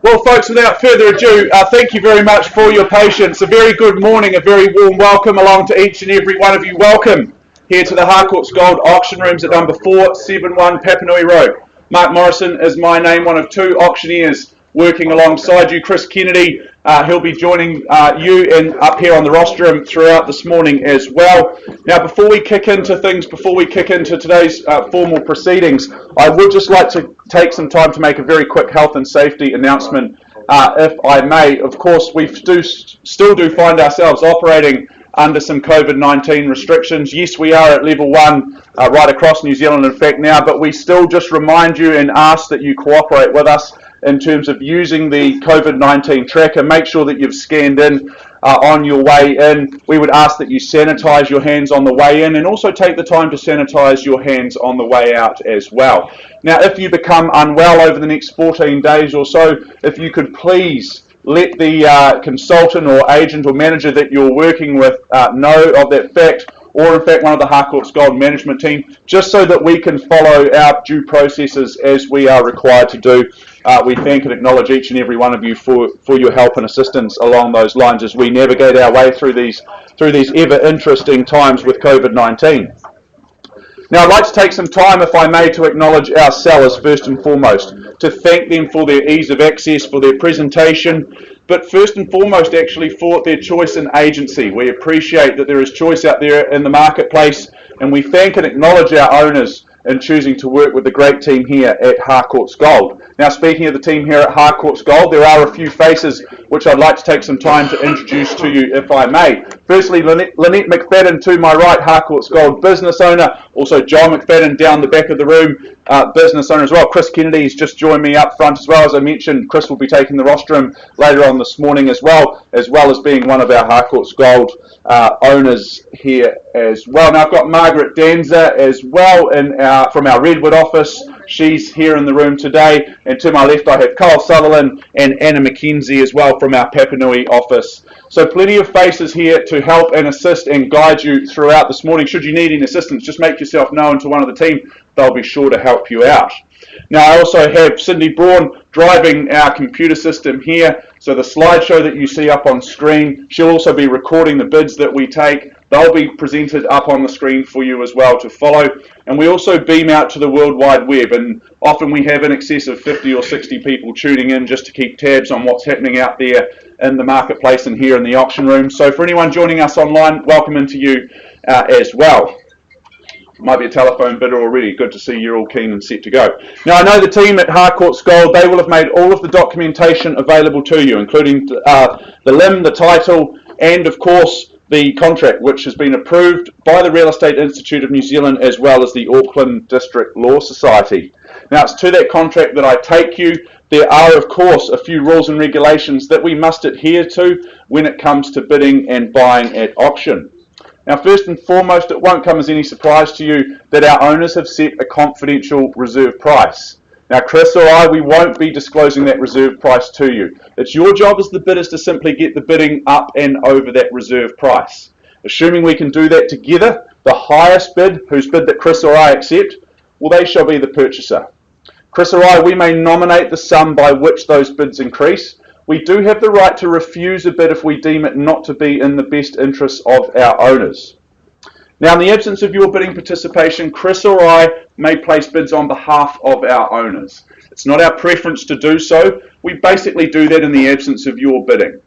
Well, folks, without further ado, thank you very much for your patience. A very good morning, a very warm welcome along to each and every one of you. Welcome here to the Harcourts Gold Auction Rooms at number 471 Papanui Road. Mark Morrison is my name, one of two auctioneers working alongside you. Chris Kennedy, he'll be joining you and up here on the rostrum throughout this morning as well. Now, before we kick into things, before we kick into today's formal proceedings, I would just like to take some time to make a very quick health and safety announcement, if I may. Of course, we still do find ourselves operating under some COVID-19 restrictions. Yes, we are at level 1 right across New Zealand, in fact, now, but we still just remind you and ask that you cooperate with us in terms of using the COVID-19 tracker. Make sure that you've scanned in on your way in. We would ask that you sanitize your hands on the way in and also take the time to sanitize your hands on the way out as well. Now, if you become unwell over the next 14 days or so, if you could please let the consultant or agent or manager that you're working with know of that fact, or in fact one of the Harcourts Gold management team, just so that we can follow our due processes as we are required to do. We thank and acknowledge each and every one of you for your help and assistance along those lines as we navigate our way through these ever interesting times with COVID-19. Now, I'd like to take some time, if I may, to acknowledge our sellers first and foremost, to thank them for their ease of access, for their presentation, but first and foremost, actually, for their choice in agency. We appreciate that there is choice out there in the marketplace, and we thank and acknowledge our owners in choosing to work with the great team here at Harcourts Gold. Now, speaking of the team here at Harcourts Gold, there are a few faces which I'd like to take some time to introduce to you, if I may. Firstly, Lynette McFadden to my right, Harcourts Gold business owner. Also, John McFadden down the back of the room, business owner as well. Chris Kennedy has just joined me up front as well. As I mentioned, Chris will be taking the rostrum later on this morning as well as being one of our Harcourts Gold owners here as well. Now, I've got Margaret Danza as well from our Redwood office. She's here in the room today. And to my left, I have Kyle Sutherland and Anna McKenzie as well from our Papanui office. So plenty of faces here to help and assist and guide you throughout this morning. Should you need any assistance, just make yourself known to one of the team. They'll be sure to help you out. Now, I also have Cindy Braun driving our computer system here. So the slideshow that you see up on screen, she'll also be recording the bids that we take. They'll be presented up on the screen for you as well to follow. And we also beam out to the World Wide Web, and often we have in excess of 50 or 60 people tuning in just to keep tabs on what's happening out there in the marketplace and here in the auction room. So for anyone joining us online, welcome into you as well. Might be a telephone bidder already. Good to see you're all keen and set to go. Now, I know the team at Harcourts Gold, they will have made all of the documentation available to you, including the LIM, the title, and of course the contract, which has been approved by the Real Estate Institute of New Zealand as well as the Auckland District Law Society. Now, it's to that contract that I take you. There are, of course, a few rules and regulations that we must adhere to when it comes to bidding and buying at auction. Now, first and foremost, it won't come as any surprise to you that our owners have set a confidential reserve price. Now, Chris or I, we won't be disclosing that reserve price to you. It's your job as the bidders to simply get the bidding up and over that reserve price. Assuming we can do that together, the highest bid, whose bid that Chris or I accept, well, they shall be the purchaser. Chris or I, we may nominate the sum by which those bids increase. We do have the right to refuse a bid if we deem it not to be in the best interests of our owners. Now, in the absence of your bidding participation, Chris or I may place bids on behalf of our owners. It's not our preference to do so. We basically do that in the absence of your bidding.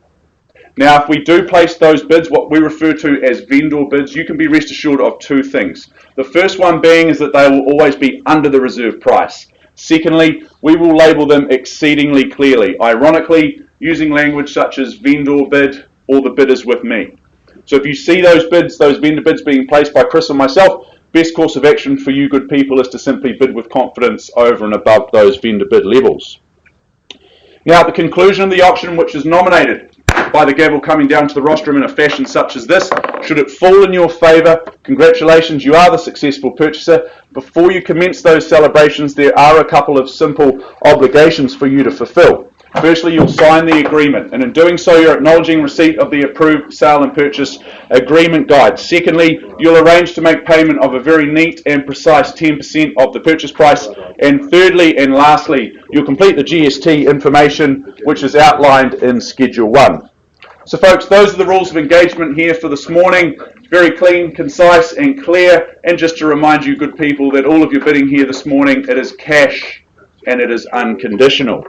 Now, if we do place those bids, what we refer to as vendor bids, you can be rest assured of two things. The first one being is that they will always be under the reserve price. Secondly, we will label them exceedingly clearly, ironically, using language such as vendor bid or the bid is with me. So if you see those bids, those vendor bids being placed by Chris or myself, best course of action for you good people is to simply bid with confidence over and above those vendor bid levels. Now, at the conclusion of the auction, which is nominated by the gavel coming down to the rostrum in a fashion such as this, should it fall in your favour, congratulations, you are the successful purchaser. Before you commence those celebrations, there are a couple of simple obligations for you to fulfil. Firstly, you'll sign the agreement, and in doing so, you're acknowledging receipt of the approved sale and purchase agreement guide. Secondly, you'll arrange to make payment of a very neat and precise 10% of the purchase price. And thirdly and lastly, you'll complete the GST information, which is outlined in Schedule 1. So folks, those are the rules of engagement here for this morning. Very clean, concise and clear. And just to remind you, good people, that all of your bidding here this morning, it is cash and it is unconditional.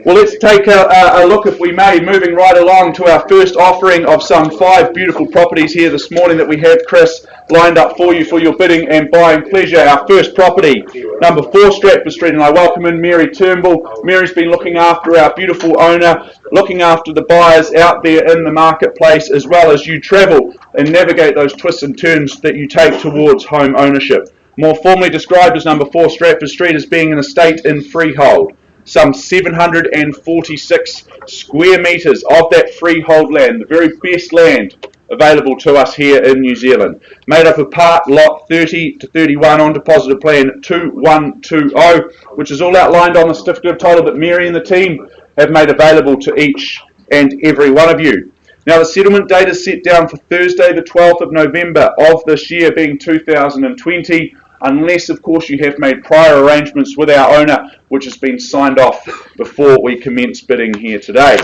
Well, let's take a look, if we may, moving right along to our first offering of some 5 beautiful properties here this morning that we have, Chris, lined up for you for your bidding and buying pleasure. Our first property, number 4 Stratford Street, and I welcome in Mary Turnbull. Mary's been looking after our beautiful owner, looking after the buyers out there in the marketplace, as well as you travel and navigate those twists and turns that you take towards home ownership. More formally described as number 4 Stratford Street as being an estate in freehold. Some 746 square metres of that freehold land, the very best land available to us here in New Zealand. Made up of part lot 30 to 31 on deposited plan 2120, which is all outlined on the certificate of title that Mary and the team have made available to each and every one of you. Now the settlement date is set down for Thursday the 12th of November of this year, being 2020, unless of course you have made prior arrangements with our owner, which has been signed off before we commence bidding here today.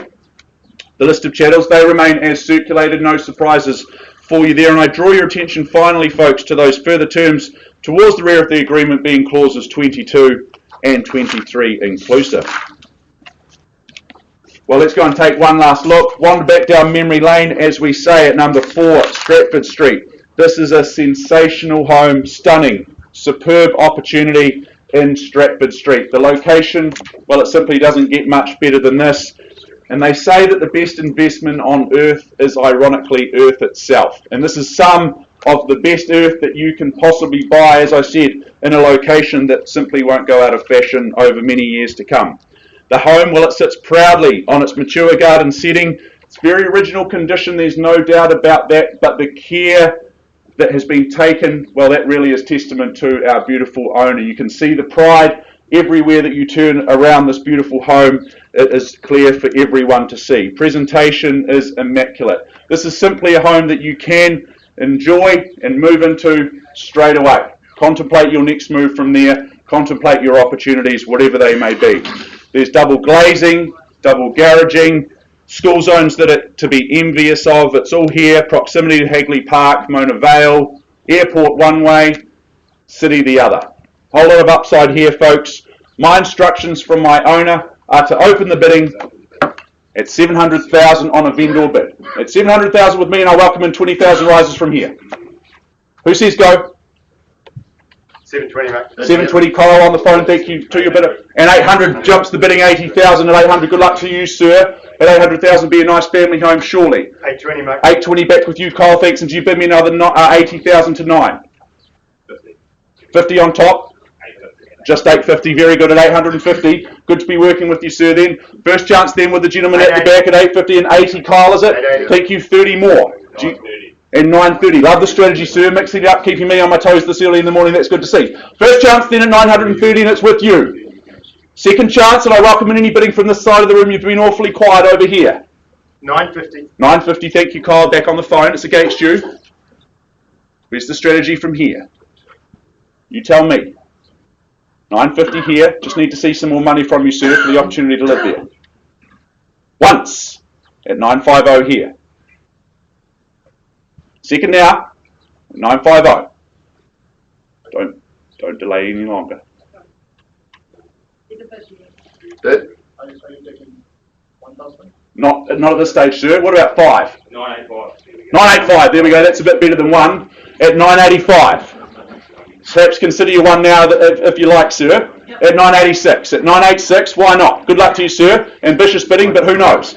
The list of chattels, they remain as circulated, no surprises for you there, and I draw your attention finally, folks, to those further terms towards the rear of the agreement, being clauses 22 and 23 inclusive. Well, let's go and take one last look. Wander back down memory lane, as we say, at number 4 Stratford Street. This is a sensational home, stunning, superb opportunity in Stratford Street. The location, well, it simply doesn't get much better than this. And they say that the best investment on earth is ironically earth itself. And this is some of the best earth that you can possibly buy, as I said, in a location that simply won't go out of fashion over many years to come. The home, well, it sits proudly on its mature garden setting. It's very original condition, there's no doubt about that, but the care that has been taken, well, that really is testament to our beautiful owner. You can see the pride everywhere that you turn around this beautiful home. It is clear for everyone to see. Presentation is immaculate. This is simply a home that you can enjoy and move into straight away. Contemplate your next move from there. Contemplate your opportunities, whatever they may be. There's double glazing, double garaging, school zones that are to be envious of. It's all here. Proximity to Hagley Park, Mona Vale, airport one way, city the other. Whole lot of upside here, folks. My instructions from my owner are to open the bidding at 700,000 on a vendor bid. At 700,000 with me, and I welcome in 20,000 rises from here. Who says go? 720, mate. 720, Kyle on the phone, thank you to your bidder. And 800 jumps the bidding, 80,000 at 800. Good luck to you, sir. At 800,000, be a nice family home, surely. 820, mate. 820 back with you, Kyle, thanks. And do you bid me another 80,000 to 9? 50. 50 on top? 850. Just 850, very good at 850. Good to be working with you, sir, then. First chance then with the gentleman at the back at 850 and 80, Kyle, is it? 880. Thank you, 30 more. 930. And 930. Love the strategy, sir. Mixing it up, keeping me on my toes this early in the morning. That's good to see. First chance then at 930, and it's with you. Second chance, and I welcome in any bidding from this side of the room. You've been awfully quiet over here. 950. 950. Thank you, Kyle. Back on the phone. It's against you. Where's the strategy from here? You tell me. 950 here. Just need to see some more money from you, sir, for the opportunity to live there. Once at 950 here. Second now, 950. Don't delay any longer. Bid? Not at this stage, sir. What about 5? 985. 985. There we go. That's a bit better than 1. At 985. Perhaps consider your one now, if you like, sir. Yep. At 986. At 986, why not? Good luck to you, sir. Ambitious bidding, but who knows?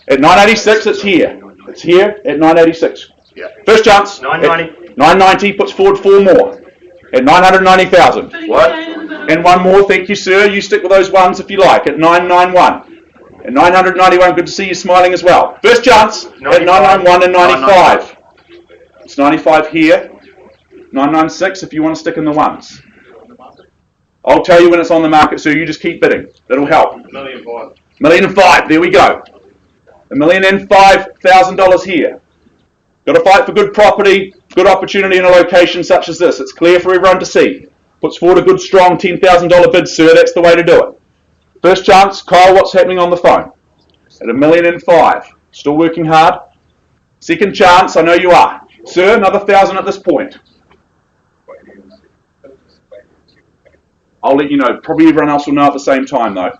At 986, it's here. It's here at 986. Yeah. First chance. 990. 990 puts forward 4 more. At 990,000. What? And 1 more, thank you, sir. You stick with those ones if you like. At 991. At 991, good to see you smiling as well. First chance. 95. At 991 and 95. It's 95 here. 996 if you want to stick in the ones. I'll tell you when it's on the market, sir. You just keep bidding. That'll help. $1,005,000. $1,005,000. There we go. $1,005,000 here. Got to fight for good property, good opportunity in a location such as this. It's clear for everyone to see. Puts forward a good, strong $10,000 bid, sir. That's the way to do it. First chance, Kyle, what's happening on the phone? At $1,005,000. Still working hard. Second chance, I know you are. Sir, another 1,000 at this point. I'll let you know. Probably everyone else will know at the same time, though.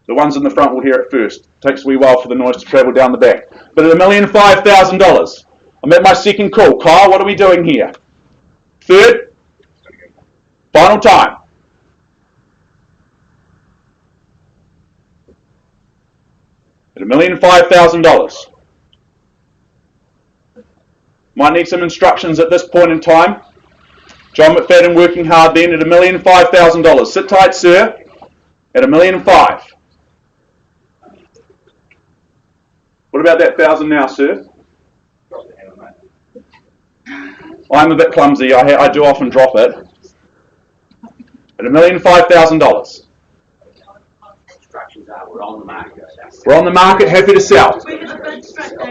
The ones in the front will hear it first. Takes a wee while for the noise to travel down the back. But at $1,005,000, I'm at my second call. Kyle, what are we doing here? Third, final time. At $1,005,000. Might need some instructions at this point in time. John McFadden working hard then at $1,005,000. Sit tight, sir. At $1,005,000. What about that 1,000 now, sir? I'm a bit clumsy. I do often drop it. At $1,005,000. We're on the market. We're on the market, happy to sell.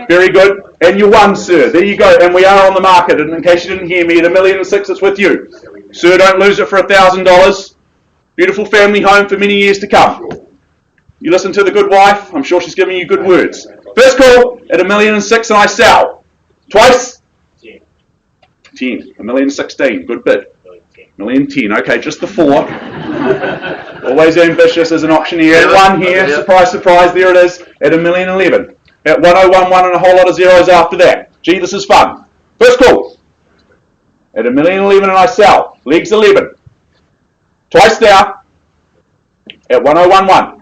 Very good. And you won, sir. There you go. And we are on the market. And in case you didn't hear me, at $1,006,000, it's with you. Sir, don't lose it for $1,000. Beautiful family home for many years to come. You listen to the good wife. I'm sure she's giving you good words. First call at $1,006,000 and I sell. Twice? 10. $1,016,000. Good bid. $1,010,000. Okay, just the 4. Always ambitious as an auctioneer. And 1 here. Surprise, surprise. There it is at $1,011,000. At 1,011 and a whole lot of zeros after that. Gee, this is fun. First call at $1,011,000 and I sell. Legs 11. Twice now at 1,011.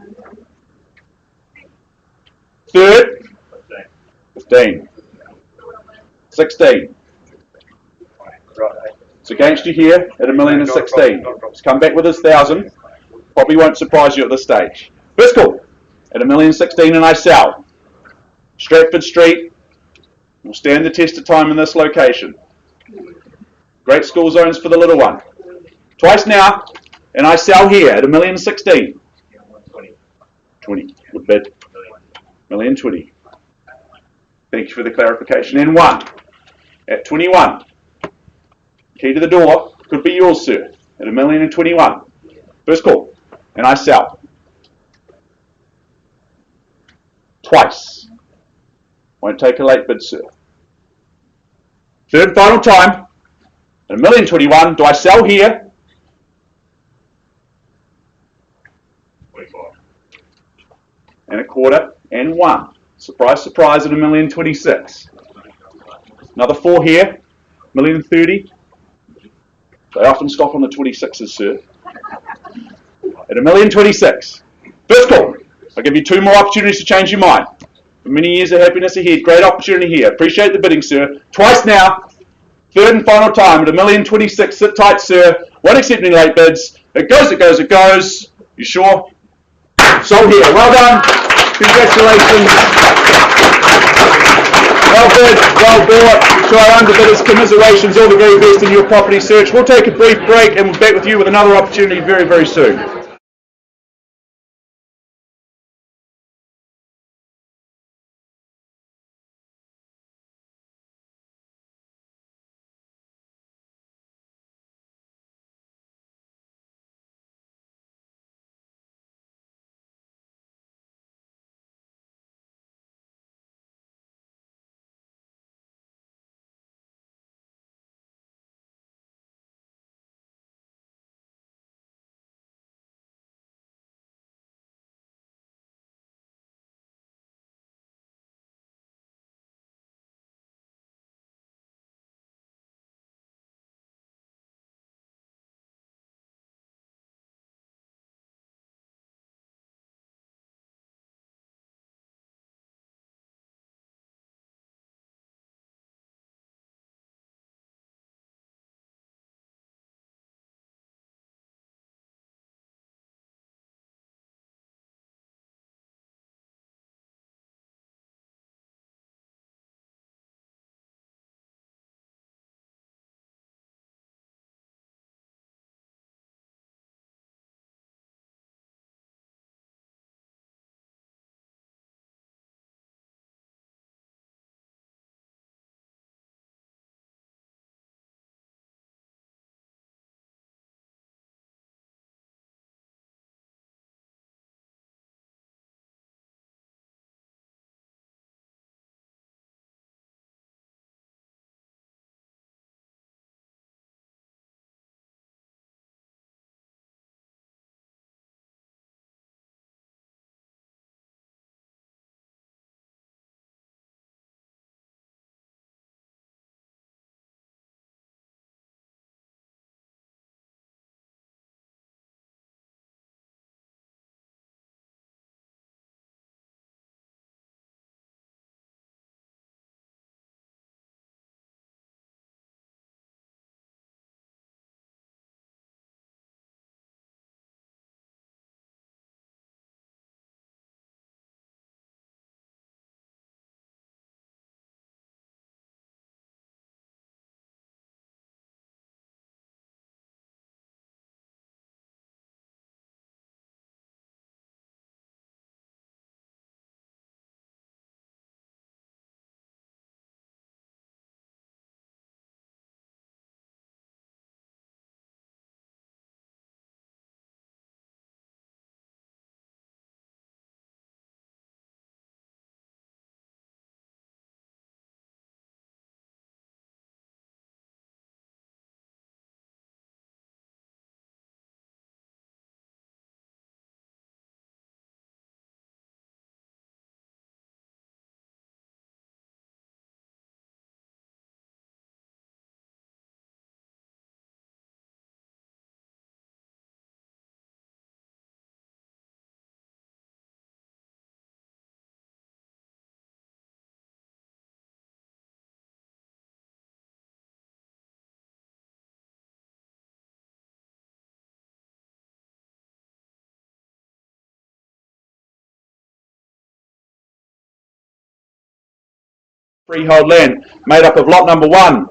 Third, 15. 16. It's against you here at $1,016,000. He's come back with his 1,000. Probably won't surprise you at this stage. First call at $1,016,000 and I sell. Stratford Street will stand the test of time in this location. Great school zones for the little one. Twice now, and I sell here at $1,016,000. 20. Good bid. $1,020,000. Thank you for the clarification. And 1 at 21. Key to the door could be yours, sir, at $1,021,000. First call, and I sell. Twice. Won't take a late bid, sir. Third final time, at $1,021,000. Do I sell here? 25. And a quarter, and 1. Surprise, surprise, at $1,026,000. Another 4 here, $1,030,000. They often stop on the 26s, sir. At $1,026,000. First call. I'll give you 2 more opportunities to change your mind. For many years of happiness ahead. Great opportunity here. Appreciate the bidding, sir. Twice now. Third and final time at $1,026,000. Sit tight, sir. Won't accept any late bids. It goes, it goes, it goes. You sure? Sold here. Well done. Congratulations. Well bid, well bought. To our underbidders, commiserations. All the very best in your property search. We'll take a brief break and we'll be back with you with another opportunity very, very soon. freehold land made up of lot number 1,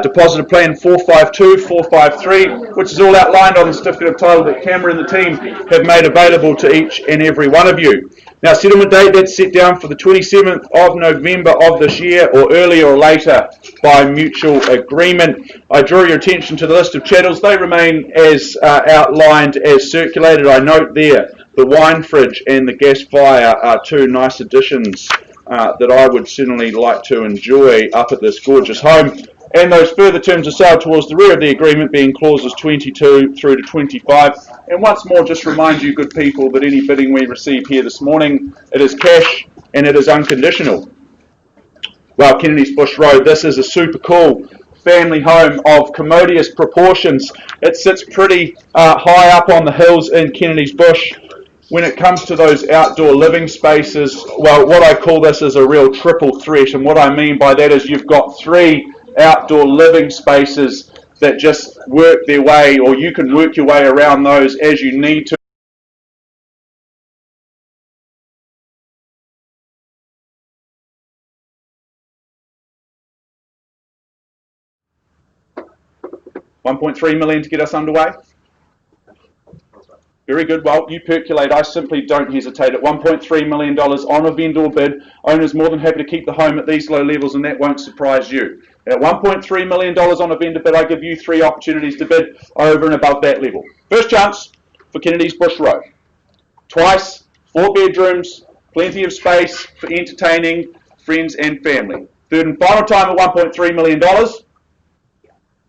deposited plan 452, 453, which is all outlined on the certificate of title that Cameron and the team have made available to each and every one of you. Now, settlement date, that's set down for the 27th of November of this year, or earlier or later by mutual agreement. I draw your attention to the list of chattels. They remain as outlined, as circulated. I note there the wine fridge and the gas fire are two nice additions that I would certainly like to enjoy up at this gorgeous home. And those further terms of sale towards the rear of the agreement being clauses 22 through to 25. And once more, just remind you, good people, that any bidding we receive here this morning, it is cash and it is unconditional. Well, Kennedy's Bush Road, this is a super cool family home of commodious proportions. It sits pretty high up on the hills in Kennedy's Bush. When it comes to those outdoor living spaces, well, what I call this is a real triple threat. And what I mean by that is you've got 3 outdoor living spaces that just work their way, or you can work your way around those as you need to. $1.3 million to get us underway. Very good. Well, you percolate. I simply don't hesitate. At $1.3 million on a vendor bid, owner's more than happy to keep the home at these low levels, and that won't surprise you. At $1.3 million on a vendor bid, I give you 3 opportunities to bid over and above that level. First chance for Kennedy's Bush Road. Twice, 4 bedrooms, plenty of space for entertaining friends and family. Third and final time at $1.3 million.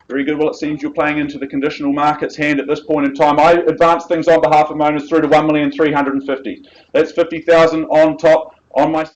Very good. Well, it seems you're playing into the conditional market's hand at this point in time. I advance things on behalf of owners through to $1,350,000. That's $50,000 on top on my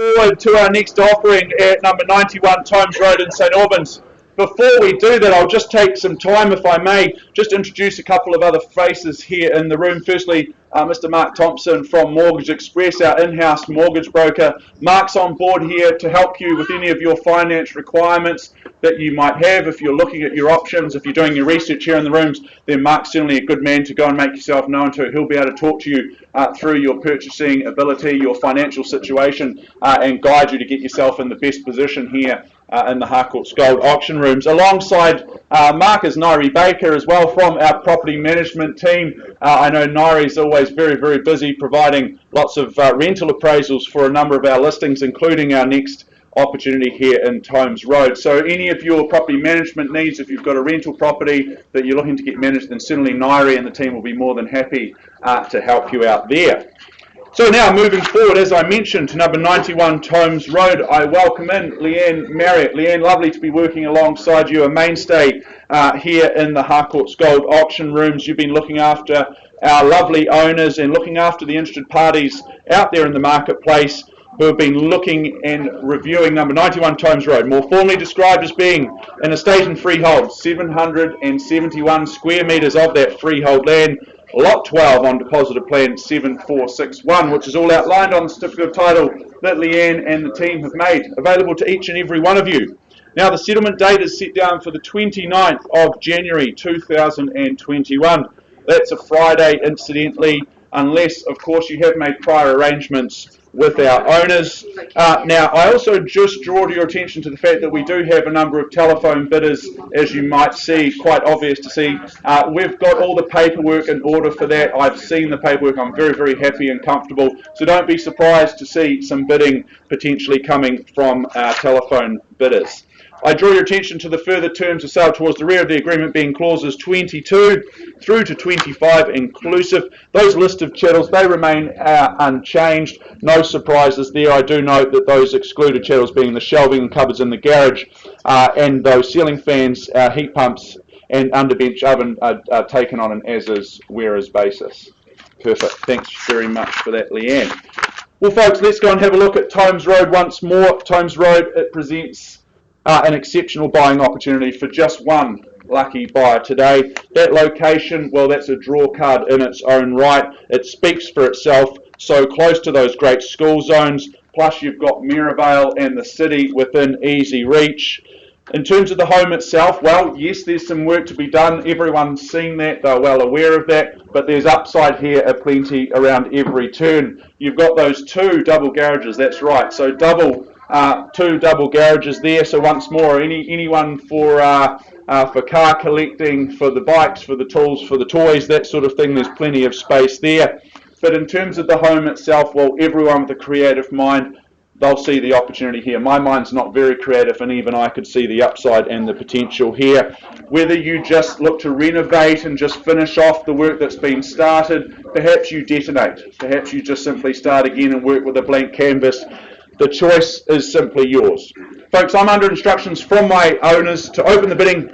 Forward to our next offering at number 91 Times Road in St Albans. Before we do that, I'll just take some time, if I may, just introduce a couple of other faces here in the room. Firstly, Mr. Mark Thompson from Mortgage Express, our in-house mortgage broker. Mark's on board here to help you with any of your finance requirements that you might have. If you're looking at your options, if you're doing your research here in the rooms, then Mark's certainly a good man to go and make yourself known to. He'll be able to talk to you through your purchasing ability, your financial situation, and guide you to get yourself in the best position here in the Harcourts Gold auction rooms. Alongside Mark is Nairi Baker as well from our property management team. I know Nairi's always very, very busy providing lots of rental appraisals for a number of our listings, including our next opportunity here in Times Road. So any of your property management needs, if you've got a rental property that you're looking to get managed, then certainly Nairi and the team will be more than happy to help you out there. So now moving forward, as I mentioned, to number 91 Times Road, I welcome in Leanne Marriott. Leanne, lovely to be working alongside you, a mainstay here in the Harcourts Gold auction rooms. You've been looking after our lovely owners and looking after the interested parties out there in the marketplace who have been looking and reviewing number 91 Times Road, more formally described as being an estate and freehold, 771 square metres of that freehold land, Lot 12 on Deposited Plan 7461, which is all outlined on the certificate of title that Leanne and the team have made available to each and every one of you. Now, the settlement date is set down for the 29th of January 2021. That's a Friday, incidentally, unless, of course, you have made prior arrangements with our owners. Now, I also just draw to your attention to the fact that we do have a number of telephone bidders, as you might see, quite obvious to see. We've got all the paperwork in order for that. I've seen the paperwork. I'm very, very happy and comfortable. So don't be surprised to see some bidding potentially coming from our telephone bidders. I draw your attention to the further terms of sale towards the rear of the agreement being clauses 22 through to 25 inclusive. Those list of chattels, they remain unchanged. No surprises there. I do note that those excluded chattels being the shelving and cupboards in the garage and those ceiling fans, heat pumps and underbench oven are taken on an as-is, where-is basis. Perfect. Thanks very much for that, Leanne. Well, folks, let's go and have a look at Times Road once more. Times Road, it presents an exceptional buying opportunity for just one lucky buyer today. That location, well, that's a draw card in its own right. It speaks for itself. So close to those great school zones, plus you've got Maryvale and the city within easy reach. In terms of the home itself, well, yes, there's some work to be done. Everyone's seen that, they're well aware of that, but there's upside here aplenty around every turn. You've got those two double garages, that's right, so two double garages there. So once more, anyone for car collecting, for the bikes, for the tools, for the toys, that sort of thing, there's plenty of space there. But in terms of the home itself, well, everyone with a creative mind, they'll see the opportunity here. My mind's not very creative, and even I could see the upside and the potential here. Whether you just look to renovate and just finish off the work that's been started, perhaps you detonate, perhaps you just simply start again and work with a blank canvas. The choice is simply yours. Folks, I'm under instructions from my owners to open the bidding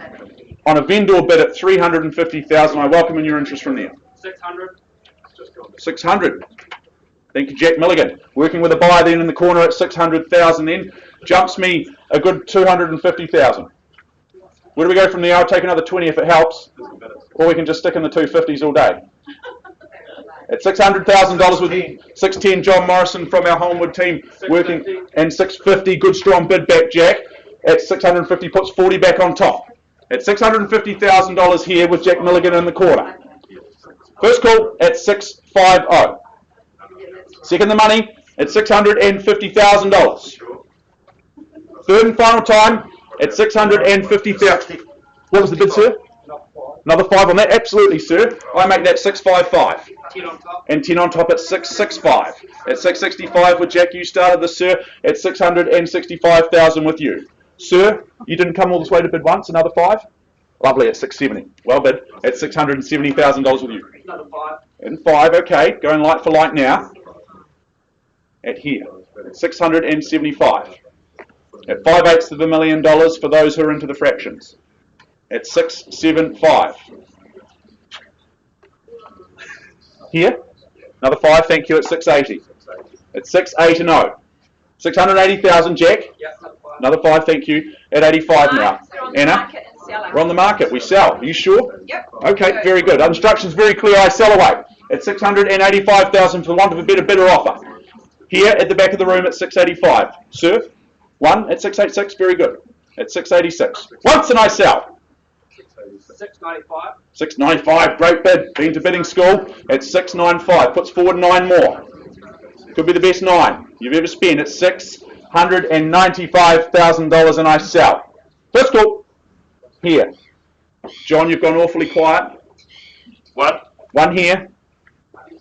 on a vendor bid at $350,000. I welcome in your interest from there. 600. 600. Thank you, Jack Milligan. Working with a buyer then in the corner at 600,000 then. Jumps me a good 250,000. Where do we go from there? I'll take another 20 if it helps. Or we can just stick in the 250s all day. At $600,000 with the 610 John Morrison from our Homewood team working, and 650, good strong bid back, Jack. At 650 puts 40 back on top. At $650,000 here with Jack Milligan in the corner. First call at 650. Second the money at $650,000. Third and final time at $650,000. What was the bid, sir? Another 5 on that? Absolutely, sir. I make that 655. 10 on top. And 10 on top at 665. At 665 with Jack, you started this, sir. At 665,000 with you. Sir, you didn't come all this way to bid once, another 5? Lovely, at 670. Well bid. At $670,000 with you. Another 5. And 5, okay. Going like for like now. At here. At 675. At 5/8 of $1 million for those who are into the fractions. At 675. Here. Another 5, thank you, at 680. At 680. 680,000, Jack. Yeah, another 5. Another 5, thank you. At 85 now. Anna? We're on the market. We sell. Are you sure? Yep. Okay, very good. Instructions very clear. I sell away at 685,000 for want of a better offer. Here at the back of the room at 685. Sir, 1 at 686. Very good. At 686. Once and I sell. 695. 695. Great bid. Been to bidding school at 695. Puts forward 9 more. Could be the best 9 you've ever spent at $695,000 and I sell. First call. Here. John, you've gone awfully quiet. 1 here.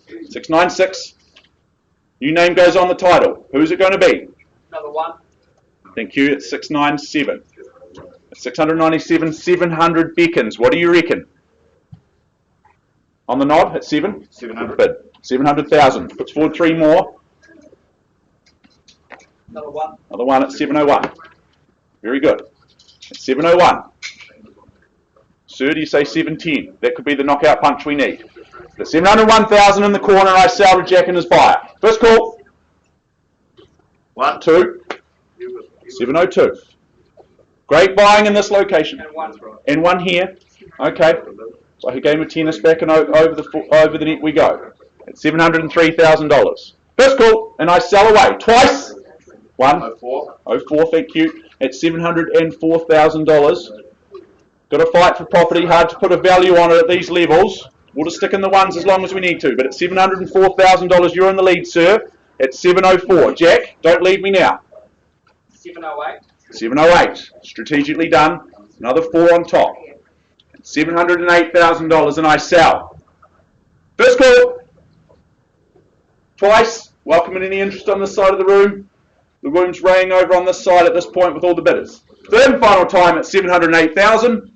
696. New name goes on the title. Who's it going to be? Another 1. Thank you. It's 697. At 697, 700 beckons. What do you reckon? On the nod at 7? 700. Bid. 700,000. Puts forward 3 more. Another 1. Another 1 at 701. Very good. At 701. Sir, do you say 710? That could be the knockout punch we need. The 701,000 in the corner, I sell to Jack and his buyer. First call. 1, 2. 702. Great buying in this location. And 1. And 1 here. Okay. So he gave him a tennis back and over the net we go. At $703,000. First call, and I sell away. Twice. 1. 04. 04, thank you. At $704,000. Got to fight for property. Hard to put a value on it at these levels. We'll just stick in the 1s as long as we need to. But at $704,000, you're in the lead, sir. At 704. Jack, don't leave me now. 708. 708. Strategically done. Another 4 on top. At $708,000 and I sell. First call. Twice. Welcoming any interest on this side of the room. The room's raying over on this side at this point with all the bidders. Third and final time at $708,000.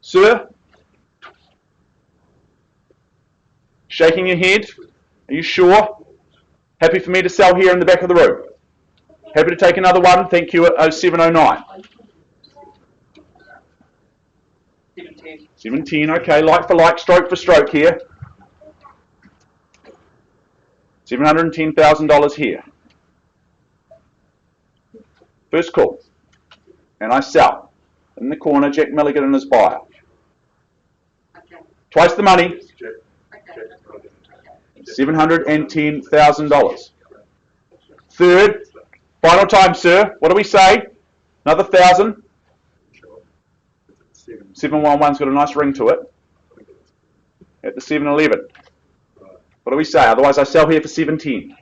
Sir? Shaking your head? Are you sure? Happy for me to sell here in the back of the room? Happy to take another 1. Thank you at 0709. 710. 710, okay, like for like, stroke for stroke here. $710,000 here. First call. And I sell. In the corner, Jack Milligan and his buyer. Okay. Twice the money, Okay. $710,000. Third, final time, sir. What do we say? Another 1,000. 711's got a nice ring to it. At the 711. What do we say? Otherwise, I sell here for 710.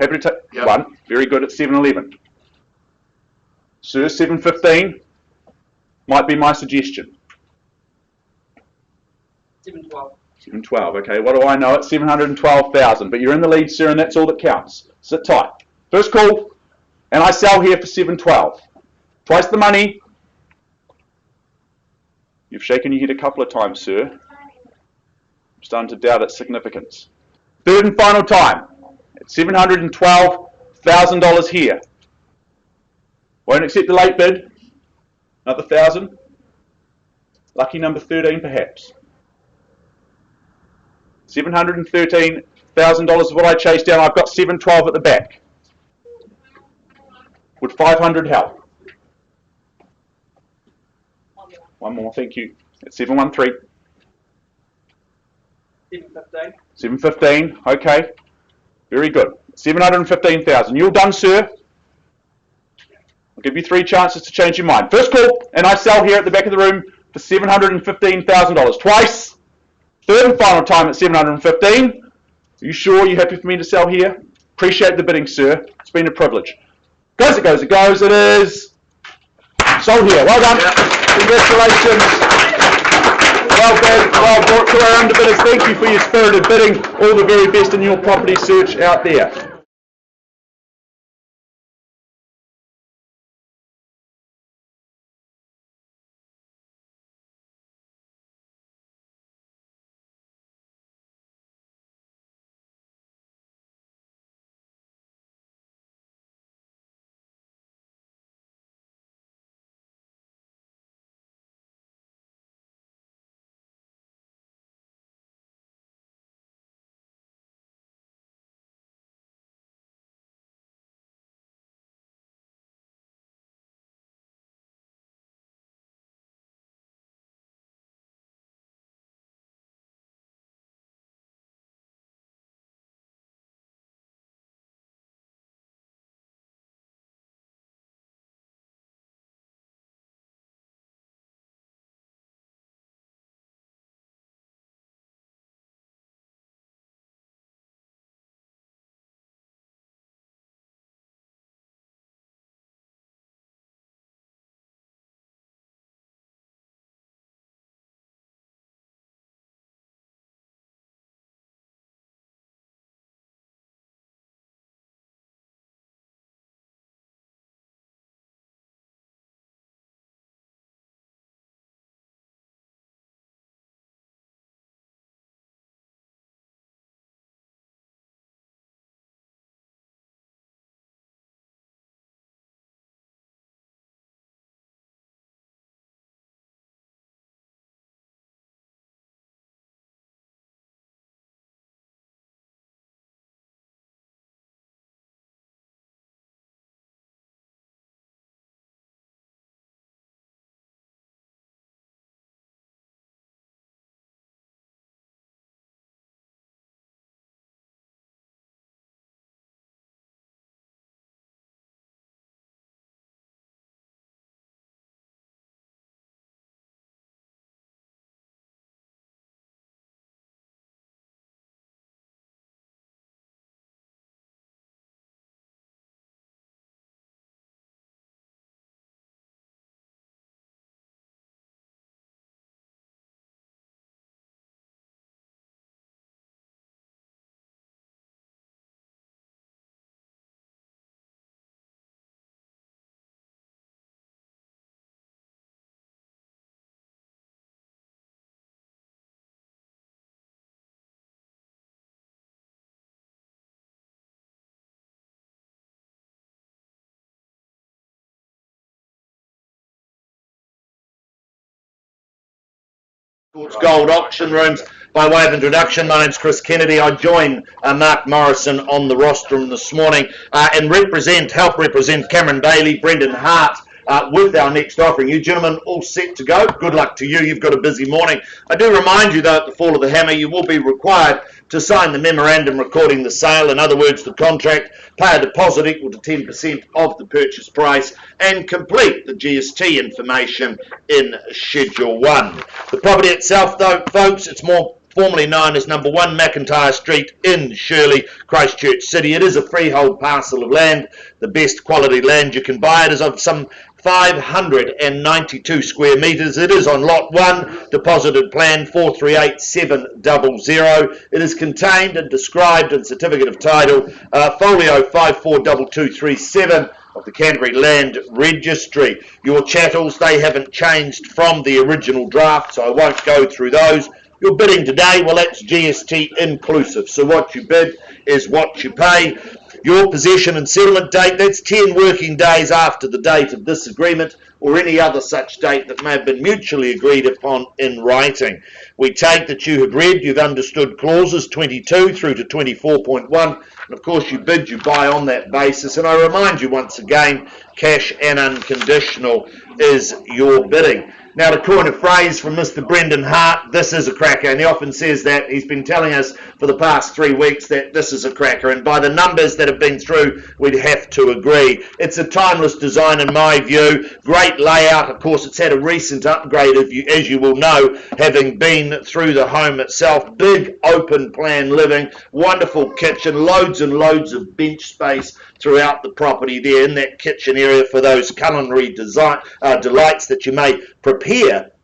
Happy to take 1. Very good at 711. Sir, 715 might be my suggestion. 712. 712, okay. What do I know? It's 712,000. But you're in the lead, sir, and that's all that counts. Sit tight. First call, and I sell here for 712. Twice the money. You've shaken your head a couple of times, sir. I'm starting to doubt its significance. Third and final time. At $712,000 here. Won't accept the late bid. Another 1,000. Lucky number 13, perhaps. $713,000 is what I chased down. I've got 712 at the back. Would 500 help? 1 more, thank you. At 713. 715. 715, okay. Very good. 715,000. You all done, sir? I'll give you 3 chances to change your mind. First call, and I sell here at the back of the room for $715,000. Twice. Third and final time at 715. Are you sure you're happy for me to sell here? Appreciate the bidding, sir. It's been a privilege. Goes it goes, it goes. It is sold here. Well done. Congratulations. Well bid, well brought to our underbidders. Thank you for your spirited bidding. All the very best in your property search out there. Harcourts Gold Auction Rooms. By way of introduction, my name's Chris Kennedy. I join Mark Morrison on the rostrum this morning and help represent Cameron Bailey, Brendan Hart, with our next offering. You gentlemen all set to go? Good luck to you. You've got a busy morning. I do remind you, though, at the fall of the hammer, you will be required to sign the memorandum recording the sale, in other words, the contract, pay a deposit equal to 10% of the purchase price, and complete the GST information in Schedule 1. The property itself, though, folks, it's more formerly known as number 1 McIntyre Street in Shirley, Christchurch City. It is a freehold parcel of land, the best quality land you can buy. It is of some 592 square metres. It is on lot 1, deposited plan 438700. It is contained and described in certificate of title folio 542237 of the Canterbury Land Registry. Your chattels, they haven't changed from the original draft, so I won't go through those. Your bidding today, well, that's GST inclusive. So what you bid is what you pay. Your possession and settlement date, that's 10 working days after the date of this agreement or any other such date that may have been mutually agreed upon in writing. We take that you have read, you've understood clauses 22 through to 24.1, and of course you bid, you buy on that basis. And I remind you once again, cash and unconditional is your bidding. Now, to coin a phrase from Mr. Brendan Hart, this is a cracker, and he often says that. He's been telling us for the past 3 weeks that this is a cracker, and by the numbers that have been through, we'd have to agree. It's a timeless design in my view, great layout. Of course, it's had a recent upgrade, as you will know, having been through the home itself. Big open plan living, wonderful kitchen, loads and loads of bench space throughout the property there in that kitchen area for those culinary delights that you may prepare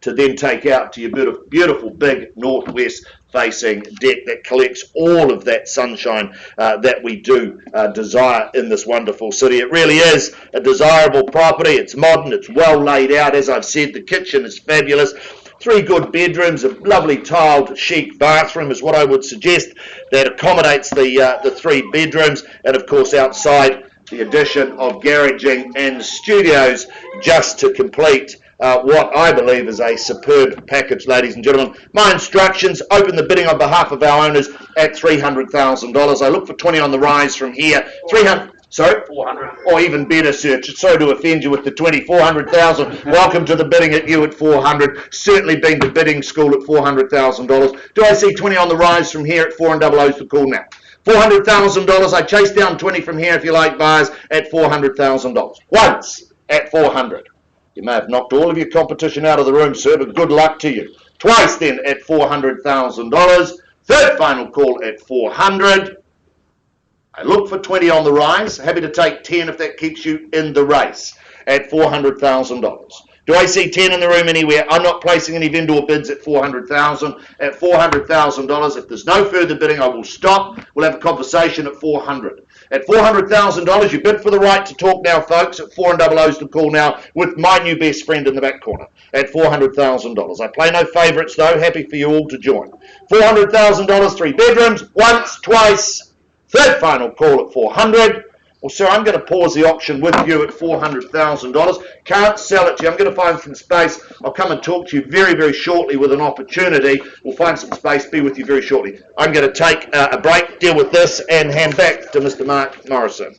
to then take out to your beautiful big northwest facing deck that collects all of that sunshine that we do desire in this wonderful city. It really is a desirable property. It's modern, it's well laid out. As I've said, the kitchen is fabulous. 3 good bedrooms, a lovely tiled chic bathroom is what I would suggest that accommodates the 3 bedrooms, and of course outside the addition of garaging and studios just to complete what I believe is a superb package, ladies and gentlemen. My instructions: open the bidding on behalf of our owners at $300,000. I look for 20 on the rise from here. 300. Sorry? 400. Or even better, sir. Sorry to offend you with the 20, 400,000. Welcome to the bidding at you at 400. Certainly been to bidding school at $400,000. Do I see 20 on the rise from here at 4 and double O's to call now? $400,000. I chase down 20 from here if you like, buyers, at $400,000. Once at 400. You may have knocked all of your competition out of the room, sir, but good luck to you. Twice then at $400,000. Third final call at 400. I look for 20 on the rise. Happy to take 10 if that keeps you in the race at $400,000. Do I see 10 in the room anywhere? I'm not placing any vendor bids at $400,000. At $400,000, if there's no further bidding, I will stop. We'll have a conversation at $400,000. At $400,000, you bid for the right to talk now, folks. At 4 and double O's to call now with my new best friend in the back corner at $400,000. I play no favourites, though. Happy for you all to join. $400,000, 3 bedrooms, once, twice. Third final call at 400. Well, sir, I'm going to pause the auction with you at $400,000. Can't sell it to you. I'm going to find some space. I'll come and talk to you very, very shortly with an opportunity. We'll find some space, be with you very shortly. I'm going to take a break, deal with this, and hand back to Mr. Mark Morrison.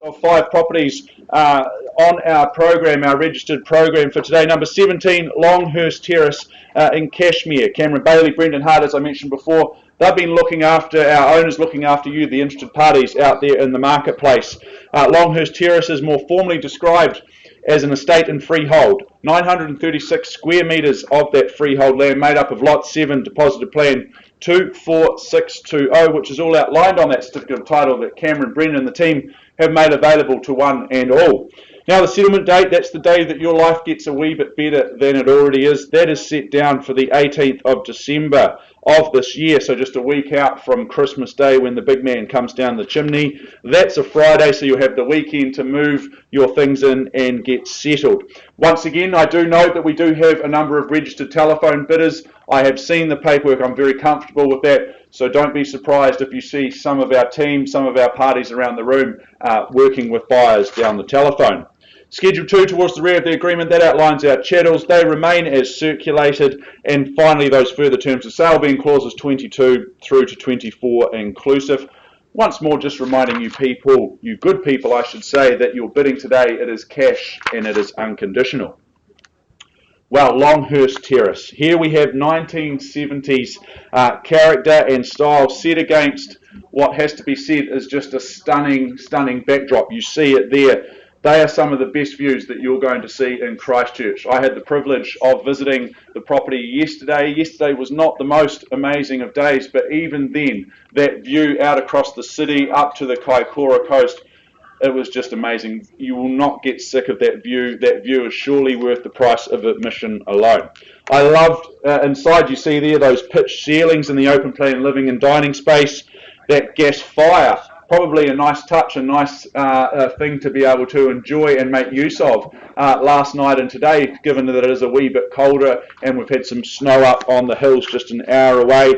Of 5 properties on our program, our registered program for today. Number 17, Longhurst Terrace in Cashmere. Cameron Bailey, Brendan Hart, as I mentioned before, they've been looking after, our owners looking after you, the interested parties out there in the marketplace. Longhurst Terrace is more formally described as an estate and freehold. 936 square metres of that freehold land made up of Lot 7, Deposited Plan 24620, which is all outlined on that certificate of title that Cameron, Brendan and the team have made available to one and all. Now the settlement date, that's the day that your life gets a wee bit better than it already is. That is set down for the 18th of December of this year, so just a week out from Christmas Day when the big man comes down the chimney. That's a Friday, so you'll have the weekend to move your things in and get settled. Once again, I do note that we do have a number of registered telephone bidders. I have seen the paperwork, I'm very comfortable with that, so don't be surprised if you see some of our team, some of our parties around the room working with buyers down the telephone. Schedule 2 towards the rear of the agreement, that outlines our chattels. They remain as circulated. And finally, those further terms of sale being clauses 22 through to 24 inclusive. Once more, just reminding you people, you good people I should say, that your bidding today, it is cash and it is unconditional. Well, Longhurst Terrace. Here we have 1970s character and style set against what has to be said is just a stunning, stunning backdrop. You see it there. They are some of the best views that you're going to see in Christchurch. I had the privilege of visiting the property yesterday. Yesterday was not the most amazing of days, but even then, that view out across the city, up to the Kaikoura coast, it was just amazing. You will not get sick of that view. That view is surely worth the price of admission alone. I loved, inside you see there, those pitched ceilings in the open plan living and dining space, that gas fire. Probably a nice touch, a nice thing to be able to enjoy and make use of last night and today, given that it is a wee bit colder and we've had some snow up on the hills just an hour away.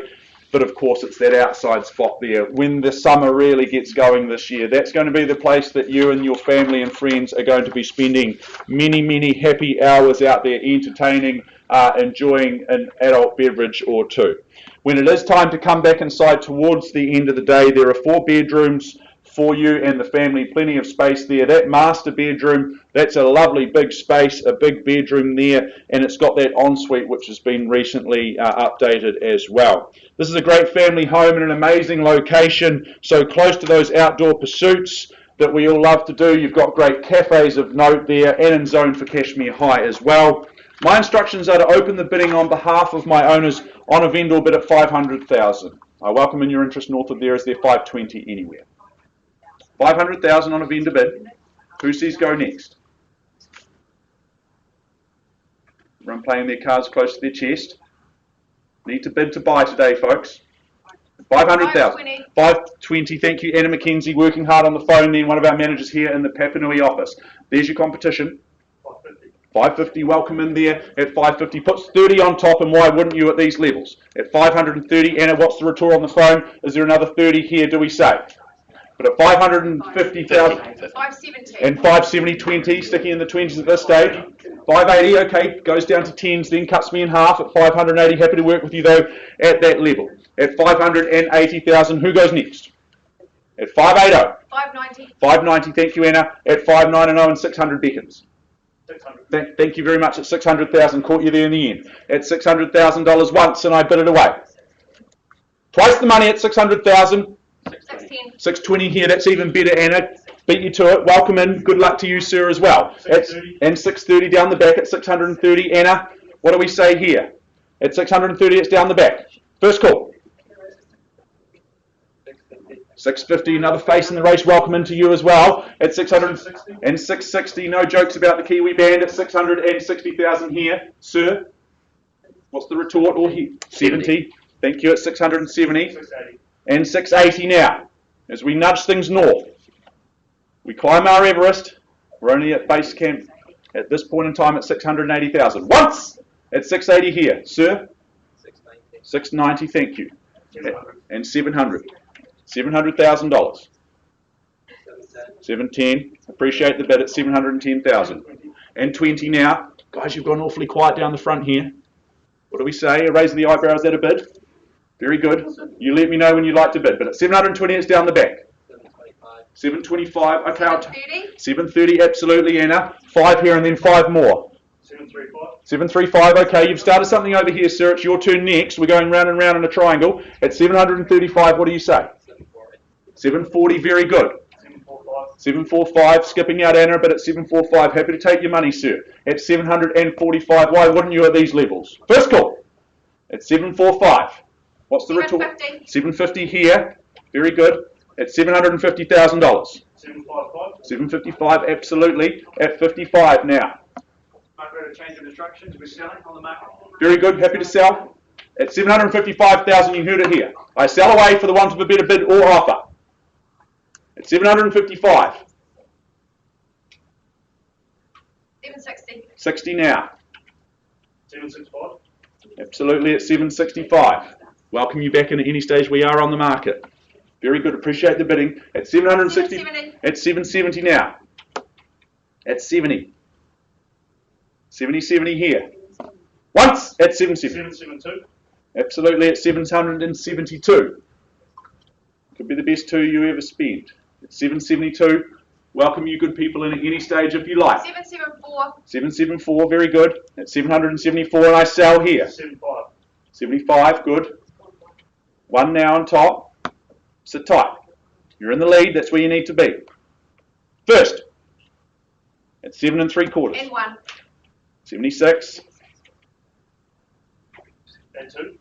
But of course it's that outside spot there. When the summer really gets going this year, that's going to be the place that you and your family and friends are going to be spending many, many happy hours out there entertaining, enjoying an adult beverage or two. When it is time to come back inside towards the end of the day, there are 4 bedrooms for you and the family, plenty of space there. That master bedroom, that's a lovely big space, a big bedroom there, and it's got that ensuite which has been recently updated as well. This is a great family home in an amazing location, so close to those outdoor pursuits that we all love to do. You've got great cafes of note there and in zone for Cashmere High as well. My instructions are to open the bidding on behalf of my owners on a vendor bid at 500,000. I welcome in your interest north of there. Is there 520 anywhere? 500,000 on a vendor bid. Who says go next? Everyone playing their cards close to their chest. Need to bid to buy today, folks. 500,000. 520. Thank you, Anna McKenzie, working hard on the phone. Then one of our managers here in the Papanui office. There's your competition. 550, welcome in there at 550. Puts 30 on top, and why wouldn't you at these levels? At 530, Anna, what's the retour on the phone? Is there another 30 here, do we say? But at 550,000 and 570, 20, sticking in the 20s at this stage. 580, okay, goes down to 10s, then cuts me in half at 580. Happy to work with you though at that level. At 580,000, who goes next? At 580. 590. 590, thank you, Anna. At 590 and 600 beckons. 600. Thank you very much. At 600,000, caught you there in the end. At $600,000 once, and I bid it away. Twice the money at 600,000. 610. 620 here. That's even better, Anna. Beat you to it. Welcome in. Good luck to you, sir, as well. And 630 down the back at 630. Anna, what do we say here? At 630, it's down the back. First call. 650, another face in the race. Welcome into you as well. At 600 and 660, no jokes about the Kiwi band. At 660,000 here, sir. What's the retort? Or here? 70. Thank you. At 670 and 680 now. As we nudge things north, we climb our Everest. We're only at base camp at this point in time at 680,000. Once at 680 here, sir. 690. Thank you. And 700. $700,000. 710. Appreciate the bid at 710,000. And 20 now. Guys, you've gone awfully quiet down the front here. What do we say? A raise of the eyebrows at a bid. Very good. You let me know when you'd like to bid. But at 720, it's down the back. 725. Okay, 7:30. 730. Absolutely, Anna. 5 here and then 5 more. 735. 735. Okay, you've started something over here, sir. It's your turn next. We're going round and round in a triangle. At 735, what do you say? 740. Very good. 745. 745. Skipping out, Anna, but at 745. Happy to take your money, sir. At 745. Why wouldn't you at these levels? First call. At 745. What's the retort? 750. 750 here. Very good. At $750,000. 755. 755. Absolutely. At 55 now. Market rate of change of instructions. We're selling on the market. Very good. Happy to sell. At 755,000, you heard it here. I sell away for the want of a better bid or offer. At 755. 760. 60 now. 765. Absolutely at 765. Welcome you back in at any stage we are on the market. Very good. Appreciate the bidding. At 760. 770. At 770 now. At 70. 70 here. Once at 770. 772. Absolutely at 772. Could be the best two you ever spent. At 772. Welcome you good people in at any stage if you like. 774. 774, very good. At 774, and I sell here. 75. 75, good. One now on top. Sit tight. You're in the lead, that's where you need to be. First, at 7 3/4. And 1. 76. And 2.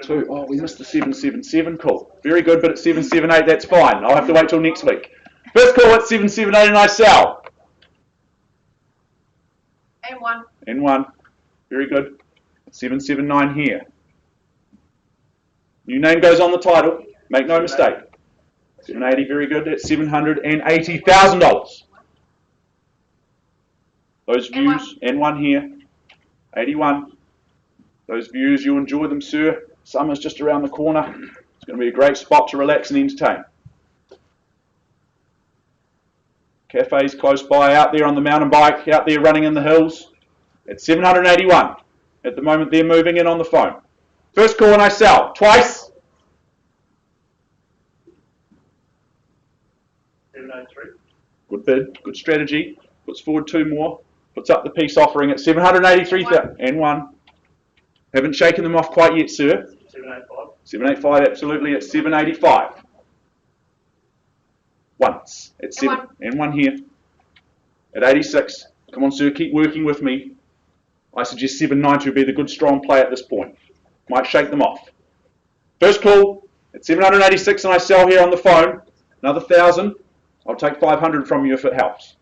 2. Oh, we missed the 777 call. Very good, but at 778, that's fine. I'll have to wait till next week. First call at 778, and I sell. And 1. And 1. Very good. 779 here. New name goes on the title. Make no mistake. 780, very good. That's $780,000. Those views, and 1 here. 81. Those views, you enjoy them, sir. Summer's just around the corner. It's going to be a great spot to relax and entertain. Cafes close by, out there on the mountain bike, out there running in the hills. At 781. At the moment, they're moving in on the phone. First call and I sell. Twice. 783. Good bid. Good strategy. Puts forward 2 more. Puts up the peace offering at 783,000. And 1. Haven't shaken them off quite yet, sir. 785. 785, absolutely, at 785. Once. At 7. And 1 here. At 86. Come on, sir, keep working with me. I suggest 790 would be the good, strong play at this point. Might shake them off. First call at 786, and I sell here on the phone. Another 1,000. I'll take 500 from you if it helps.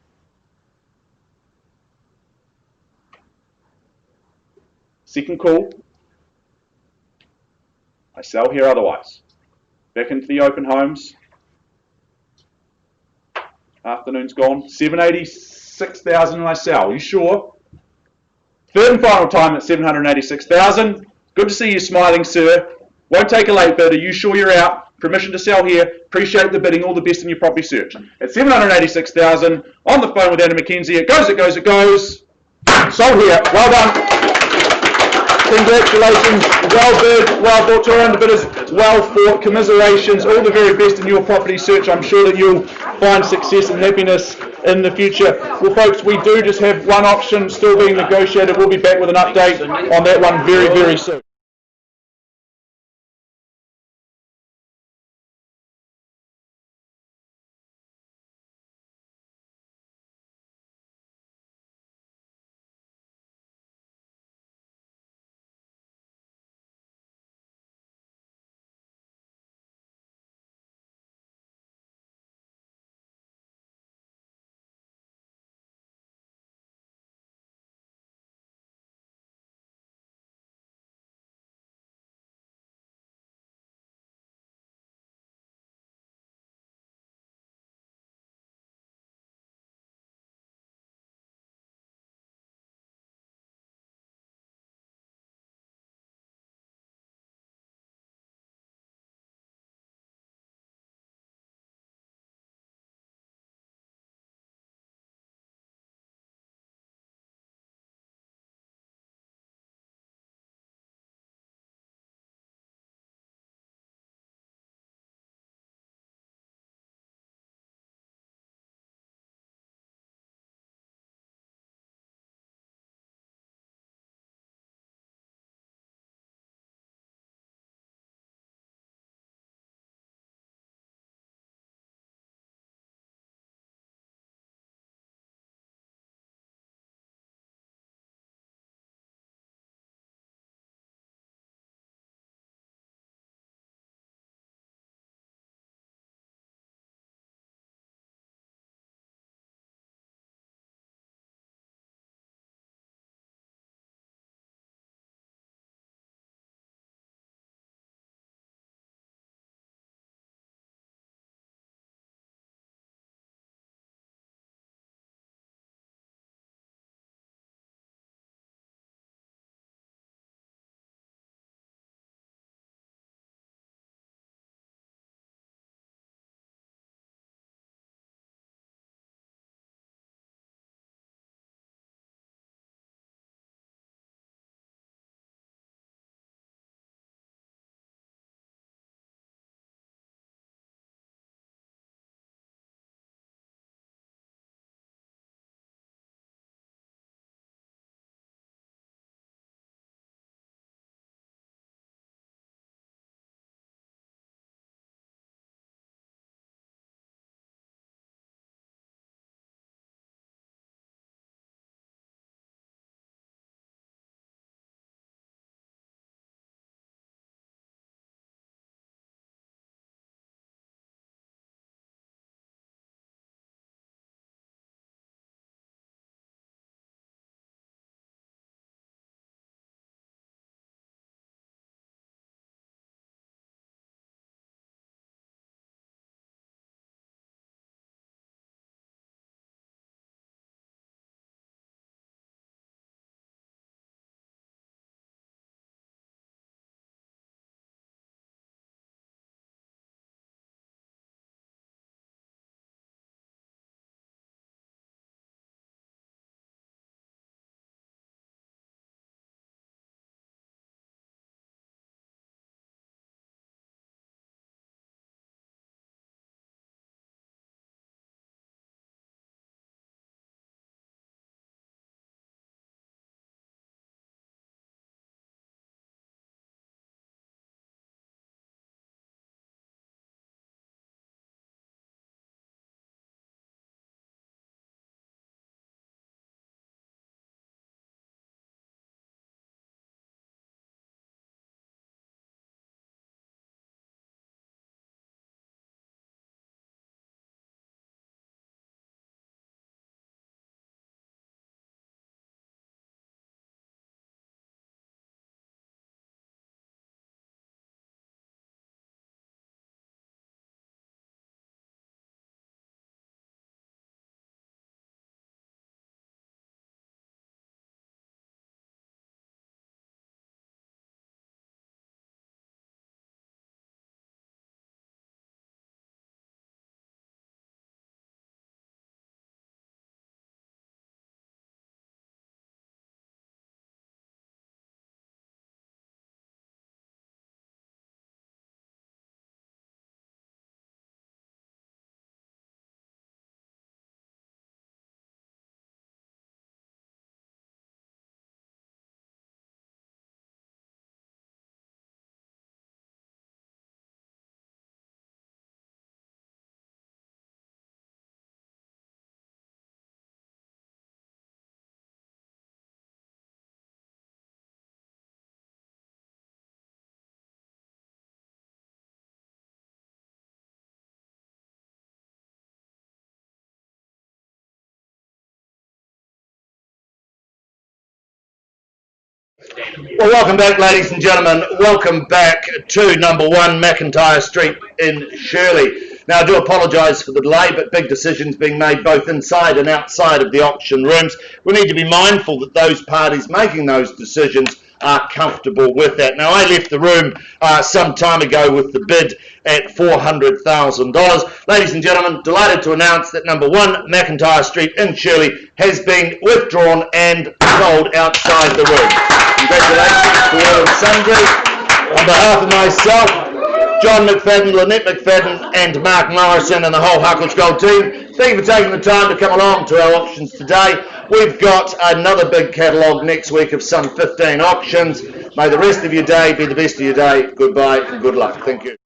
Second call. I sell here otherwise. Back into the open homes. Afternoon's gone. 786,000 and I sell. Are you sure? Third and final time at 786,000. Good to see you smiling, sir. Won't take a late bid. Are you sure you're out? Permission to sell here. Appreciate the bidding. All the best in your property search. At 786,000 on the phone with Anna McKenzie. It goes, it goes, it goes. Sold here. Well done. Congratulations. Well bid. Well bought to our underbidders. Well fought. Commiserations. All the very best in your property search. I'm sure that you'll find success and happiness in the future. Well, folks, we do just have one option still being negotiated. We'll be back with an update on that one very, very soon. Well, welcome back, ladies and gentlemen. Welcome back to number 1 McIntyre Street in Shirley. Now, I do apologise for the delay, but big decisions being made both inside and outside of the auction rooms. We need to be mindful that those parties making those decisions are comfortable with that. Now, I left the room some time ago with the bid at $400,000. Ladies and gentlemen, delighted to announce that number 1 McIntyre Street in Shirley has been withdrawn and sold outside the room. Congratulations to all and sundry. On behalf of myself, John McFadden, Lynette McFadden and Mark Morrison and the whole Harcourts Gold team, thank you for taking the time to come along to our auctions today. We've got another big catalogue next week of some 15 auctions. May the rest of your day be the best of your day. Goodbye and good luck. Thank you.